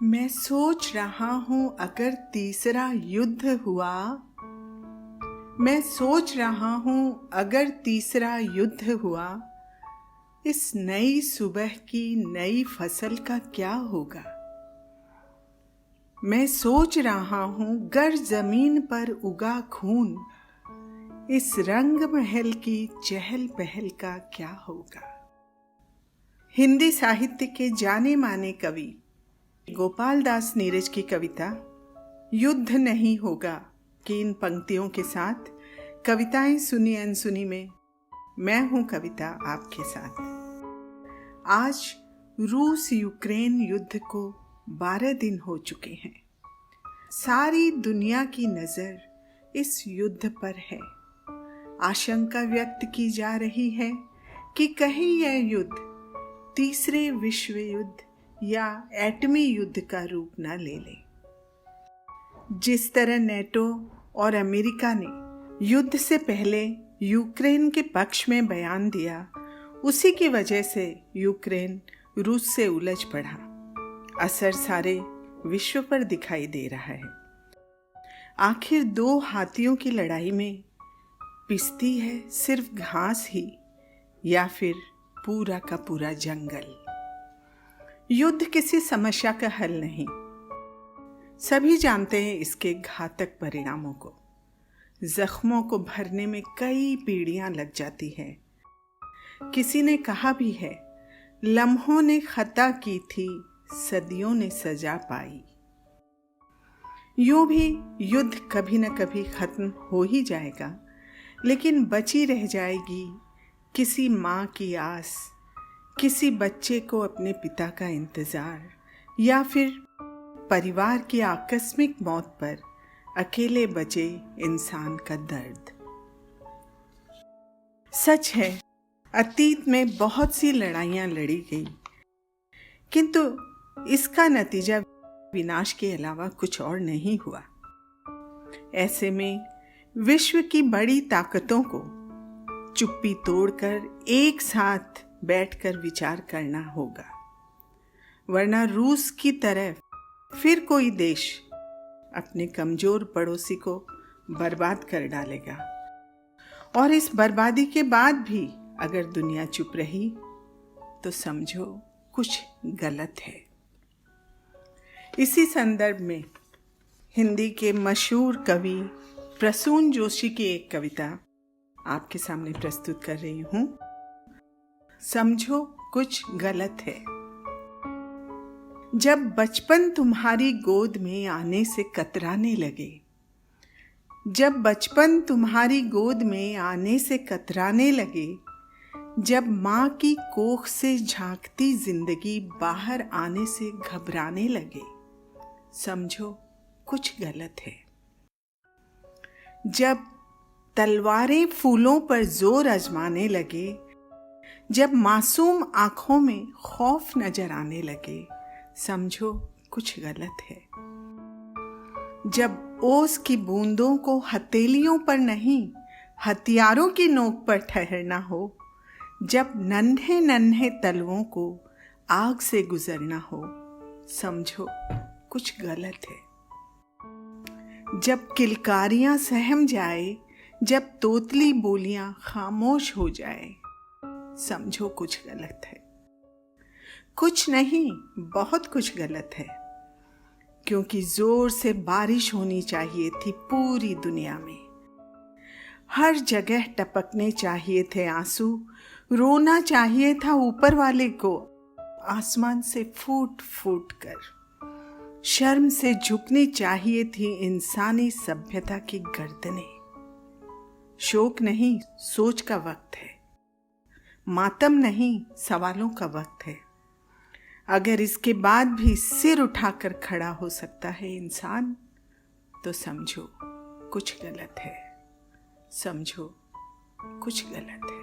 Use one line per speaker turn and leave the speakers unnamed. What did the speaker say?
मैं सोच रहा हूं अगर तीसरा युद्ध हुआ, मैं सोच रहा हूं अगर तीसरा युद्ध हुआ, इस नई सुबह की नई फसल का क्या होगा। मैं सोच रहा हूं गर जमीन पर उगा खून, इस रंग महल की चहल पहल का क्या होगा। हिंदी साहित्य के जाने माने कवि गोपाल दास नीरज की कविता युद्ध नहीं होगा कि इन पंक्तियों के साथ कविताएं सुनी अनसुनी में मैं हूं कविता आपके साथ। आज रूस यूक्रेन युद्ध को 12 दिन हो चुके हैं। सारी दुनिया की नजर इस युद्ध पर है। आशंका व्यक्त की जा रही है कि कहीं यह युद्ध तीसरे विश्व युद्ध या एटमी युद्ध का रूप न ले ले। जिस तरह नेटो और अमेरिका ने युद्ध से पहले यूक्रेन के पक्ष में बयान दिया, उसी की वजह से यूक्रेन रूस से उलझ पड़ा। असर सारे विश्व पर दिखाई दे रहा है। आखिर दो हाथियों की लड़ाई में पिसती है सिर्फ घास ही या फिर पूरा का पूरा जंगल। युद्ध किसी समस्या का हल नहीं। सभी जानते हैं इसके घातक परिणामों को। जख्मों को भरने में कई पीढ़ियां लग जाती हैं। किसी ने कहा भी है, लम्हों ने खता की थी, सदियों ने सजा पाई। यूं भी युद्ध कभी न कभी खत्म हो ही जाएगा, लेकिन बची रह जाएगी किसी माँ की आस, किसी बच्चे को अपने पिता का इंतजार, या फिर परिवार की आकस्मिक मौत पर अकेले बचे इंसान का दर्द। सच है, अतीत में बहुत सी लड़ाइयां लड़ी गई, किंतु इसका नतीजा विनाश के अलावा कुछ और नहीं हुआ। ऐसे में विश्व की बड़ी ताकतों को चुप्पी तोड़कर एक साथ बैठकर विचार करना होगा, वरना रूस की तरह फिर कोई देश अपने कमजोर पड़ोसी को बर्बाद कर डालेगा। और इस बर्बादी के बाद भी अगर दुनिया चुप रही तो समझो कुछ गलत है। इसी संदर्भ में हिंदी के मशहूर कवि प्रसून जोशी की एक कविता आपके सामने प्रस्तुत कर रही हूं। समझो कुछ गलत है। जब बचपन तुम्हारी गोद में आने से कतराने लगे, जब बचपन तुम्हारी गोद में आने से कतराने लगे, जब माँ की कोख से झांकती जिंदगी बाहर आने से घबराने लगे, समझो कुछ गलत है। जब तलवारें फूलों पर जोर आजमाने लगे, जब मासूम आंखों में खौफ नजर आने लगे, समझो कुछ गलत है। जब ओस की बूंदों को हथेलियों पर नहीं हथियारों की नोक पर ठहरना हो, जब नन्हे नन्हे तलवों को आग से गुजरना हो, समझो कुछ गलत है। जब किलकारियां सहम जाए, जब तोतली बोलियां खामोश हो जाए, समझो कुछ गलत है। कुछ नहीं, बहुत कुछ गलत है, क्योंकि जोर से बारिश होनी चाहिए थी पूरी दुनिया में। हर जगह टपकने चाहिए थे आंसू, रोना चाहिए था ऊपर वाले को आसमान से फूट फूट कर। शर्म से झुकनी चाहिए थी इंसानी सभ्यता की गर्दनें। शोक नहीं, सोच का वक्त है। मातम नहीं, सवालों का वक्त है। अगर इसके बाद भी सिर उठाकर खड़ा हो सकता है इंसान, तो समझो कुछ गलत है। समझो कुछ गलत है।